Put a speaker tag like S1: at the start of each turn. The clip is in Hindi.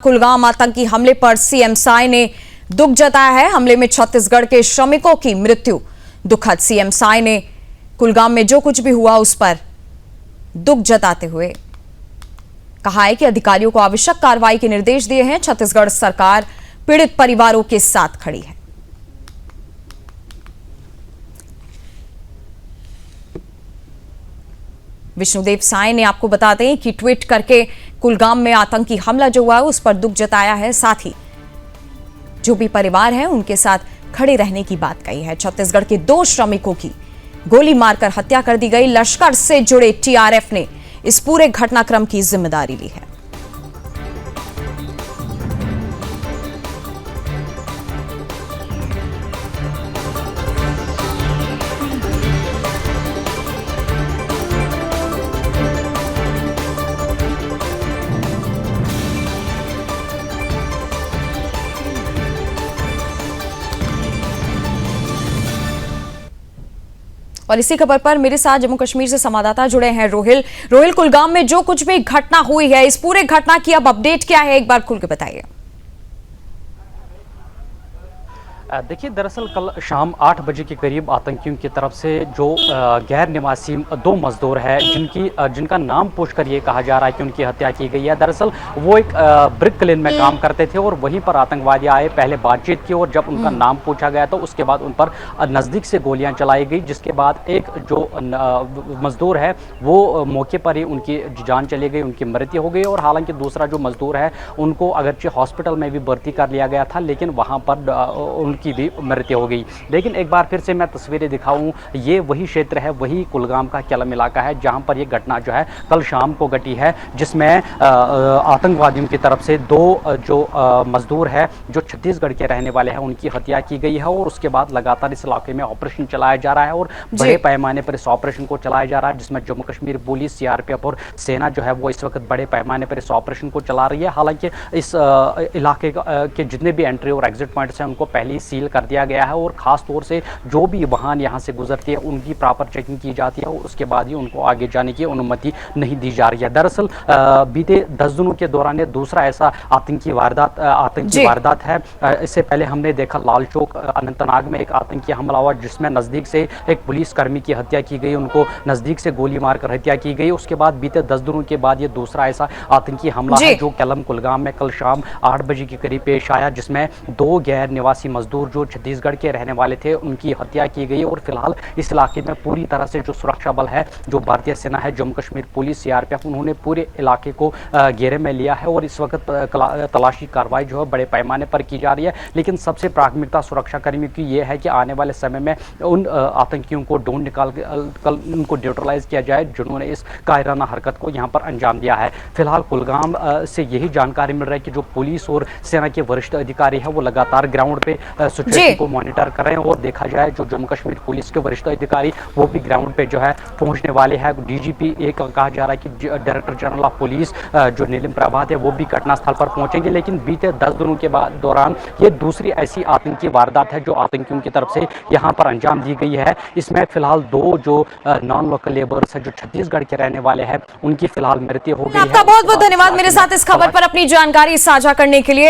S1: कुलगाम आतंकी हमले पर सीएम साय ने दुख जताया है। हमले में छत्तीसगढ़ के श्रमिकों की मृत्यु दुखद। सीएम साय ने कुलगाम में जो कुछ भी हुआ उस पर दुख जताते हुए कहा है कि अधिकारियों को आवश्यक कार्रवाई के निर्देश दिए हैं। छत्तीसगढ़ सरकार पीड़ित परिवारों के साथ खड़ी है। विष्णुदेव साय ने आपको बता दें कि ट्वीट करके कुलगाम में आतंकी हमला जो हुआ है उस पर दुख जताया है, साथ ही जो भी परिवार है उनके साथ खड़े रहने की बात कही है। छत्तीसगढ़ के 2 श्रमिकों की गोली मारकर हत्या कर दी गई। लश्कर से जुड़े टीआरएफ ने इस पूरे घटनाक्रम की जिम्मेदारी ली है। और इसी खबर पर मेरे साथ जम्मू कश्मीर से संवाददाता जुड़े हैं रोहिल, कुलगाम में जो कुछ भी घटना हुई है, इस पूरे घटना की अब अपडेट क्या है, एक बार खुल के बताइए।
S2: देखिए, दरअसल कल शाम 8 बजे के करीब आतंकियों की तरफ से जो गैर निवासी 2 मजदूर है जिनका नाम पूछकर ये कहा जा रहा है कि उनकी हत्या की गई है। दरअसल वो एक ब्रिक क्लेन में काम करते थे और वहीं पर आतंकवादी आए, पहले बातचीत की और जब उनका नाम पूछा गया तो उसके बाद उन पर नज़दीक से गोलियां चलाई गई, जिसके बाद एक जो मजदूर है वो मौके पर ही उनकी जान चली गई, उनकी मृत्यु हो गई। और हालांकि दूसरा जो मजदूर है उनको अगरचे हॉस्पिटल में भी भर्ती कर लिया गया था, लेकिन वहाँ पर की भी मृत्यु हो गई। लेकिन एक बार फिर से मैं तस्वीरें दिखाऊं, ये वही क्षेत्र है, वही कुलगाम का केलम इलाका है जहां पर ये घटना जो है कल शाम को घटी है, जिसमें आतंकवादियों की तरफ से 2 जो मजदूर है जो छत्तीसगढ़ के रहने वाले हैं उनकी हत्या की गई है। और उसके बाद लगातार इस इलाके में ऑपरेशन चलाया जा रहा है और बड़े पैमाने पर इस ऑपरेशन को चलाया जा रहा है, जिसमें जम्मू कश्मीर पुलिस, सीआरपीएफ और सेना जो है वो इस वक्त बड़े पैमाने पर इस ऑपरेशन को चला रही है। हालांकि इस इलाके के जितने भी एंट्री और एग्जिट पॉइंट्स हैं उनको पहले सील कर दिया गया है और खास तौर से जो भी वाहन यहां से गुजरते हैं उनकी प्रॉपर चेकिंग की जाती है और उसके बाद ही उनको आगे जाने की अनुमति नहीं दी जा रही है। दरअसल बीते 10 दिनों के दौरान दूसरा ऐसा आतंकी वारदात है। इससे पहले हमने देखा लाल चौक अनंतनाग में एक आतंकी हमला हुआ जिसमें नजदीक से एक पुलिसकर्मी की हत्या की गई, उनको नजदीक से गोली मारकर हत्या की गई। उसके बाद बीते 10 दिनों के बाद ये दूसरा ऐसा आतंकी हमला है जो केलम कुलगाम में कल शाम 8 बजे के करीब पेश आया, जिसमें 2 गैर निवासी मजदूर जो छत्तीसगढ़ के रहने वाले थे उनकी हत्या की गई। और फिलहाल इस इलाके में पूरी तरह से जो सुरक्षा बल है, जो भारतीय सेना है, जम्मू कश्मीर पुलिस, सीआरपीएफ, उन्होंने पूरे इलाके को घेरे में लिया है और इस वक्त तलाशी कार्रवाई जो है बड़े पैमाने पर की जा रही है। लेकिन सबसे प्राथमिकता सुरक्षा कर्मियों की यह है कि आने वाले समय में उन आतंकियों को ढूंढ निकाल कल उनको न्यूट्रलाइज किया जाए जिन्होंने इस कायराना हरकत को यहाँ पर अंजाम दिया है। फिलहाल कुलगाम से यही जानकारी मिल रही है कि जो पुलिस और सेना के वरिष्ठ अधिकारी है वो लगातार ग्राउंड पे सिचुएशन को मॉनिटर कर रहे हैं। और देखा जाए जो जम्मू कश्मीर पुलिस के वरिष्ठ अधिकारी वो भी ग्राउंड पे जो है पहुंचने वाले हैं। डीजीपी एक कहा जा रहा है कि डायरेक्टर जनरल ऑफ पुलिस जो नीलम प्रभात है वो भी घटनास्थल पर पहुंचेंगे। लेकिन बीते 10 दिनों के दौरान ये दूसरी ऐसी आतंकी वारदात है जो आतंकियों की तरफ से यहाँ पर अंजाम दी गई है। इसमें फिलहाल 2 जो नॉन लोकल लेबर्स है जो छत्तीसगढ़ के रहने वाले हैं उनकी फिलहाल मृत्यु हो गई है।
S1: आपका बहुत बहुत धन्यवाद मेरे साथ इस खबर पर अपनी जानकारी साझा करने के लिए।